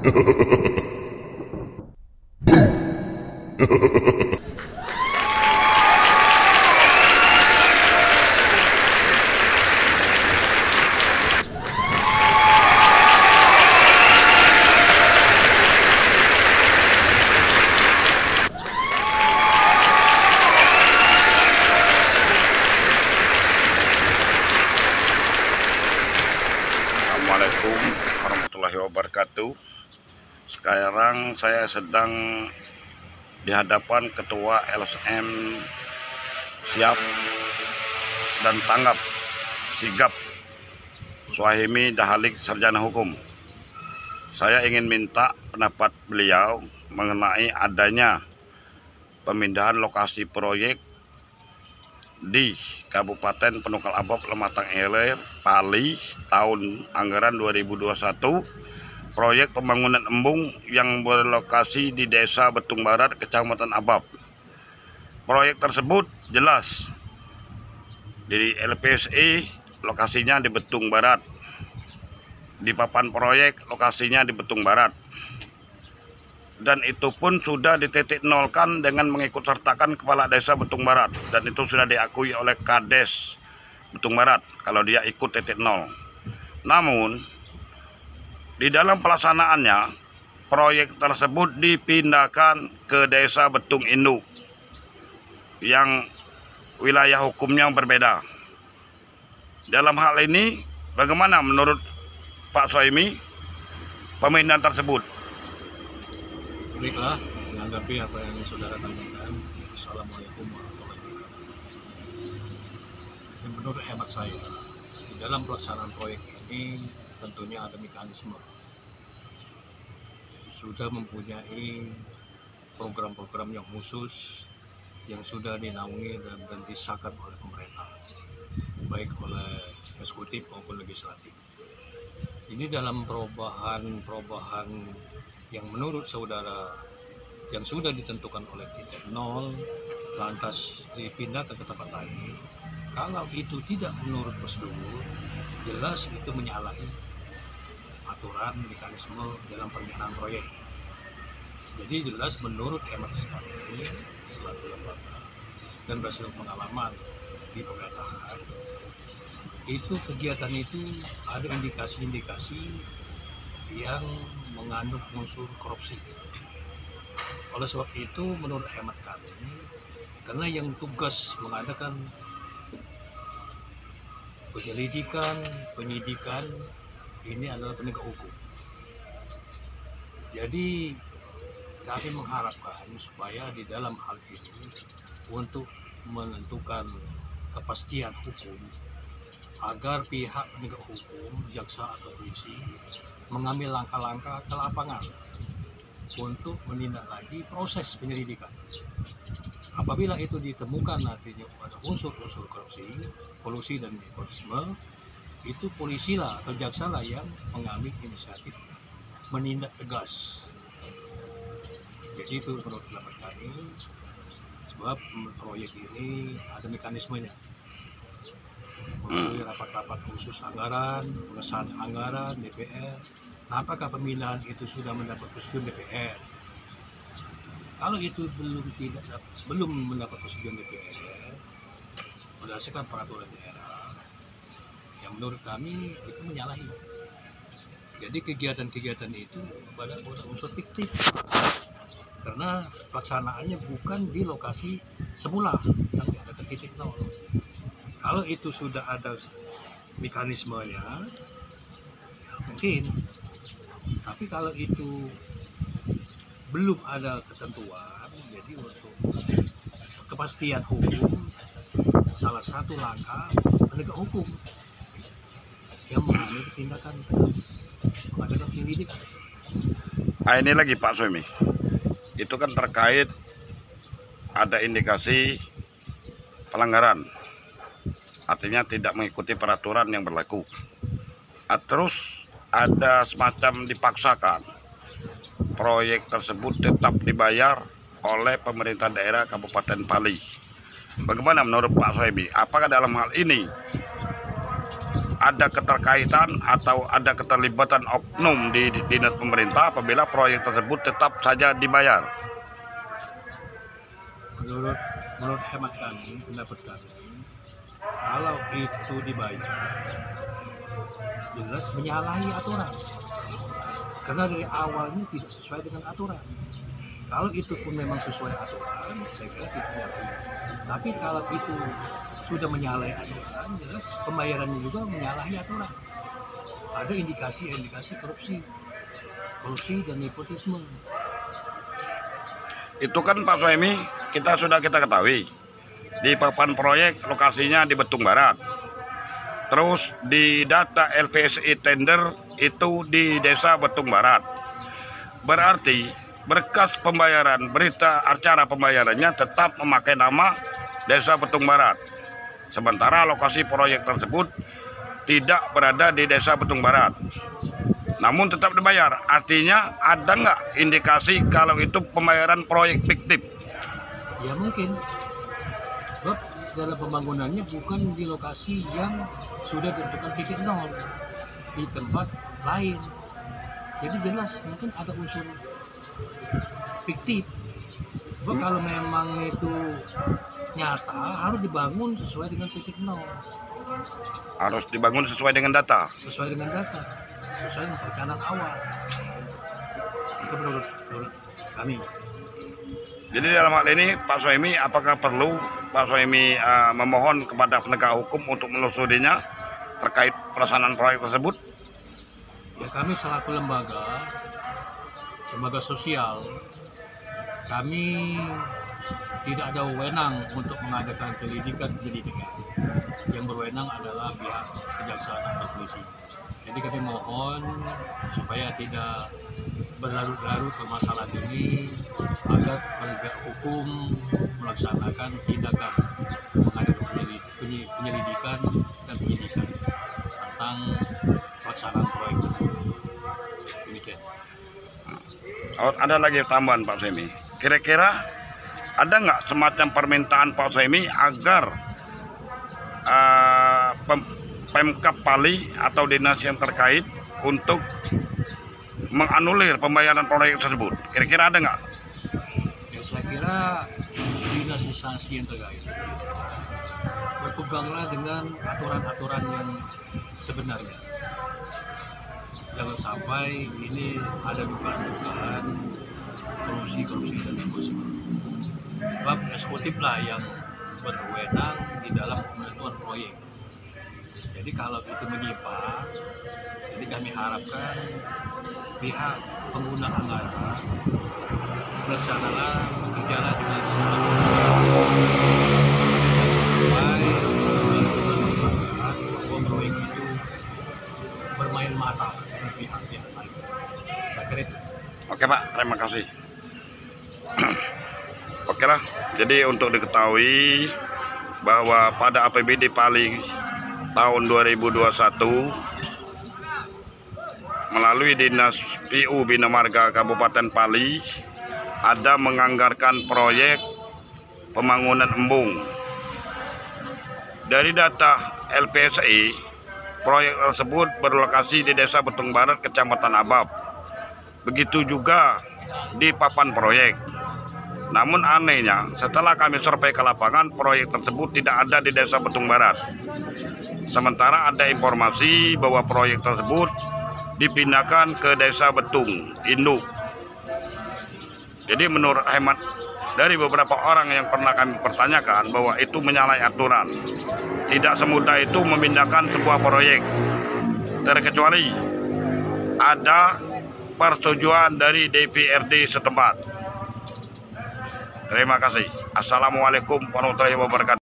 Assalamualaikum warahmatullahi wabarakatuh. Sekarang saya sedang di hadapan Ketua LSM Siap dan Tanggap Sigap Suhaimi Dahalik, Sarjana Hukum. Saya ingin minta pendapat beliau mengenai adanya pemindahan lokasi proyek di Kabupaten Penunggal Abab Lematang Ilir, Pali, tahun anggaran 2021, proyek pembangunan embung yang berlokasi di Desa Betung Barat, Kecamatan Abab. Proyek tersebut jelas di LPSI lokasinya di Betung Barat, di papan proyek lokasinya di Betung Barat, dan itu pun sudah dititik nolkan dengan mengikut sertakan Kepala Desa Betung Barat, dan itu sudah diakui oleh Kades Betung Barat kalau dia ikut titik nol. Namun di dalam pelaksanaannya proyek tersebut dipindahkan ke Desa Betung Induk yang wilayah hukumnya berbeda. Dalam hal ini bagaimana menurut Pak Suhaimi pemindahan tersebut? Baiklah, menanggapi apa yang saudara tanyakan. Assalamualaikum warahmatullahi wabarakatuh. Menurut hemat saya, di dalam pelaksanaan proyek ini tentunya ada mekanisme. Sudah mempunyai program-program yang khusus yang sudah dinaungi dan disahkan oleh pemerintah, baik oleh eksekutif maupun legislatif. Ini dalam perubahan yang menurut saudara yang sudah ditentukan oleh titik nol lantas dipindah ke tempat lain, kalau itu tidak menurut prosedur, jelas itu menyalahi aturan mekanisme dalam perencanaan proyek. Jadi jelas menurut hemat kami selaku lembaga dan berdasarkan pengalaman di pemerintahan, itu kegiatan itu ada indikasi-indikasi yang mengandung unsur korupsi. Oleh sebab itu menurut hemat kami, karena yang tugas mengadakan penyelidikan, penyidikan ini adalah penegak hukum. Jadi kami mengharapkan supaya di dalam hal ini untuk menentukan kepastian hukum agar pihak penegak hukum, jaksa atau polisi mengambil langkah-langkah ke lapangan untuk menindaklanjuti proses penyelidikan. Apabila itu ditemukan nantinya ada unsur-unsur korupsi, kolusi dan nepotisme, itu polisilah atau jaksalah yang mengambil inisiatif menindak tegas. Jadi itu menurut pendapat kami, sebab proyek ini ada mekanismenya. Melalui rapat-rapat khusus anggaran, pengesahan anggaran DPR. Nah, apakah pemindahan itu sudah mendapat persetujuan DPR? Kalau itu belum mendapat persetujuan DPR, berdasarkan peraturan daerah, yang menurut kami itu menyalahi. Jadi kegiatan-kegiatan itu pada unsur fiktif, karena pelaksanaannya bukan di lokasi semula yang ada ke titik nol. Kalau itu sudah ada mekanismenya, ya mungkin. Tapi kalau itu belum ada ketentuan, jadi untuk kepastian hukum, salah satu langkah penegak hukum yang mengambil tindakan tegas, mengadakan penyelidikan. Ini lagi Pak Suhaimi, itu kan terkait ada indikasi pelanggaran. Artinya tidak mengikuti peraturan yang berlaku. Terus ada semacam dipaksakan proyek tersebut tetap dibayar oleh pemerintah daerah Kabupaten Pali. Bagaimana menurut Pak Suhaimi? Apakah dalam hal ini ada keterkaitan atau ada keterlibatan oknum di dinas pemerintah apabila proyek tersebut tetap saja dibayar? Menurut hemat kami, pendapat kami, kalau itu dibayar, jelas menyalahi aturan. Karena dari awalnya tidak sesuai dengan aturan. Kalau itu pun memang sesuai aturan, saya kira tidak menyalahi. Tapi kalau itu sudah menyalahi aturan, jelas pembayarannya juga menyalahi aturan. Ada indikasi-indikasi korupsi dan nepotisme. Itu kan Pak Soemi, kita ketahui di papan proyek lokasinya di Betung Barat. Terus di data LPSI tender itu di Desa Betung Barat. Berarti berkas pembayaran, berita acara pembayarannya tetap memakai nama Desa Betung Barat. Sementara lokasi proyek tersebut tidak berada di Desa Betung Barat. Namun tetap dibayar. Artinya ada nggak indikasi kalau itu pembayaran proyek fiktif? Ya mungkin. Sebab dalam pembangunannya bukan di lokasi yang sudah ditentukan titik nol, di tempat lain. Jadi jelas mungkin ada unsur fiktif. Sebab kalau memang itu nyata harus dibangun sesuai dengan titik nol. Harus dibangun sesuai dengan data. Sesuai dengan perencanaan awal. Itu menurut kami. Jadi dalam hal ini Pak Soemi, apakah perlu Pak Soemi memohon kepada penegak hukum untuk menelusurinya terkait pelaksanaan proyek tersebut? Ya, kami selaku lembaga sosial, kami tidak ada wewenang untuk mengadakan penyelidikan. Yang berwenang adalah pihak kejaksaan atau polisi. Jadi kami mohon supaya tidak berlarut-larut permasalahan ini, agar penegak hukum melaksanakan tindakan mengadakan penyelidikan dan penyidikan tentang pelaksanaan proyek tersebut. Demikian. Ada lagi tambahan Pak Soemi. Kira-kira ada nggak semacam permintaan Pak Soemi agar Pemkab Pali atau dinas yang terkait untuk menganulir pembayaran proyek tersebut? Kira-kira ada nggak? Ya, saya kira dinas instansi yang terkait berpeganglah dengan aturan-aturan yang sebenarnya. Jangan sampai ini ada dugaan-dugaan korupsi dan nepotisme. Sebab eksekutiflah yang berwenang di dalam penentuan proyek. Jadi kalau itu menyimpang, jadi kami harapkan pihak pengguna anggaran melaksanakan bekerjalah dengan sangat supaya masyarakat bahwa proyek itu bermain mata dengan pihak-pihak lain. Saya kira itu. Oke Pak, terima kasih. Oke lah, jadi untuk diketahui bahwa pada APBD Pali tahun 2021 melalui Dinas PU Bina Marga Kabupaten Pali ada menganggarkan proyek pembangunan embung. Dari data LPSI, proyek tersebut berlokasi di Desa Betung Barat, Kecamatan Abab. Begitu juga di papan proyek. Namun anehnya, setelah kami survei ke lapangan, proyek tersebut tidak ada di Desa Betung Barat. Sementara ada informasi bahwa proyek tersebut dipindahkan ke Desa Betung Induk. Jadi menurut hemat dari beberapa orang yang pernah kami pertanyakan bahwa itu menyalahi aturan. Tidak semudah itu memindahkan sebuah proyek, terkecuali ada persetujuan dari DPRD setempat. Terima kasih. Assalamualaikum warahmatullahi wabarakatuh.